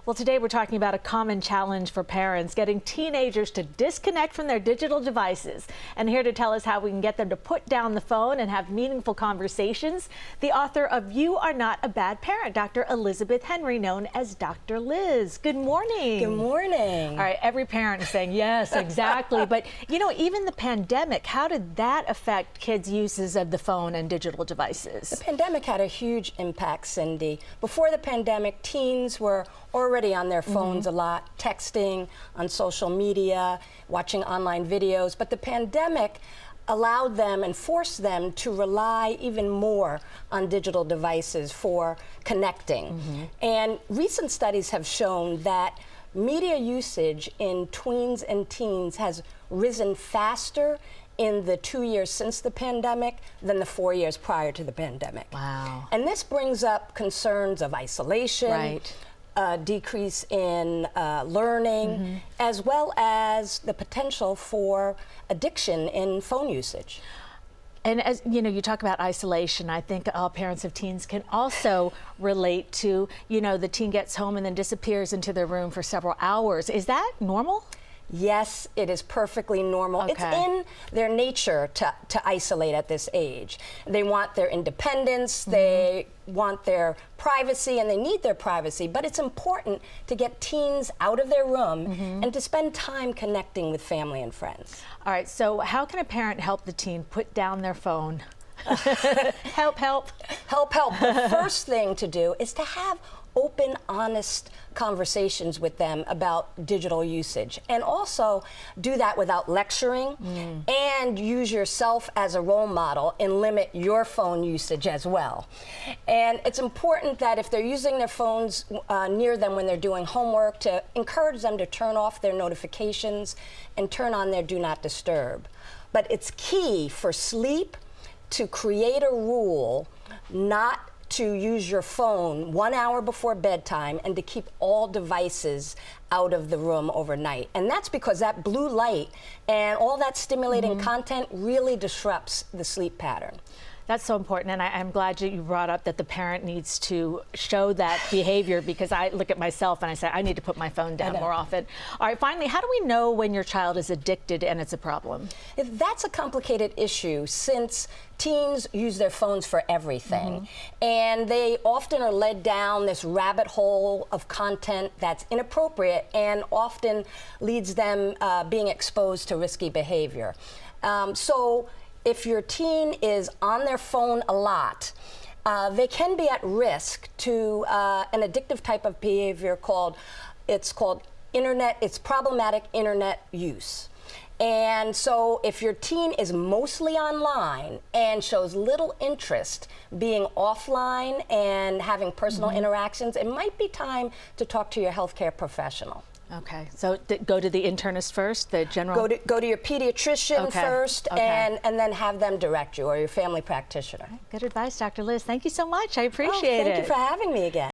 Well, today we're talking about a common challenge for parents, getting teenagers to disconnect from their digital devices. And here to tell us how we can get them to put down the phone and have meaningful conversations, the author of You Are Not a Bad Parent, Dr. Elizabeth Henry, known as Dr. Liz. Good morning. Good morning. All right, every parent is saying, yes, exactly. But, you know, even the pandemic, how did that affect kids' uses of the phone and digital devices? The pandemic had a huge impact, Cindy. Before the pandemic, teens were already on their phones a lot, texting, on social media, watching online videos. But the pandemic allowed them and forced them to rely even more on digital devices for connecting. And recent studies have shown that media usage in tweens and teens has risen faster in the 2 years since the pandemic than the 4 years prior to the pandemic. Wow. And this brings up concerns of isolation, Right. Decrease in learning, as well as the potential for addiction in phone usage. And as you know, you talk about isolation. I think all parents of teens can also relate to, you know, the teen gets home and then disappears into their room for several hours. Is that normal? Yes, it is perfectly normal. Okay. It's in their nature to isolate at this age. They want their independence, they want their privacy, and they need their privacy. But it's important to get teens out of their room and to spend time connecting with family and friends. All right, so how can a parent help the teen put down their phone? Help. Help. The first thing to do is to have open, honest conversations with them about digital usage, and also do that without lecturing, and use yourself as a role model and limit your phone usage as well. And it's important that if they're using their phones near them when they're doing homework, to encourage them to turn off their notifications and turn on their do not disturb. But it's key for sleep to create a rule not to use your phone 1 hour before bedtime and to keep all devices out of the room overnight. And that's because that blue light and all that stimulating content really disrupts the sleep pattern. That's so important, and I'm glad you brought up that the parent needs to show that behavior, because I look at myself and I say, I need to put my phone down more often. All right, finally, how do we know when your child is addicted and it's a problem? That's a complicated issue, since teens use their phones for everything. And they often are led down this rabbit hole of content that's inappropriate and often leads them being exposed to risky behavior. So if your teen is on their phone a lot, they can be at risk to an addictive type of behavior called problematic internet use. And so if your teen is mostly online and shows little interest being offline and having personal interactions, it might be time to talk to your healthcare professional. Okay, so go to the internist first, the general? Go to your pediatrician first, and then have them direct you, or your family practitioner. Good advice, Dr. Liz. Thank you so much. I appreciate it. Thank you for having me again.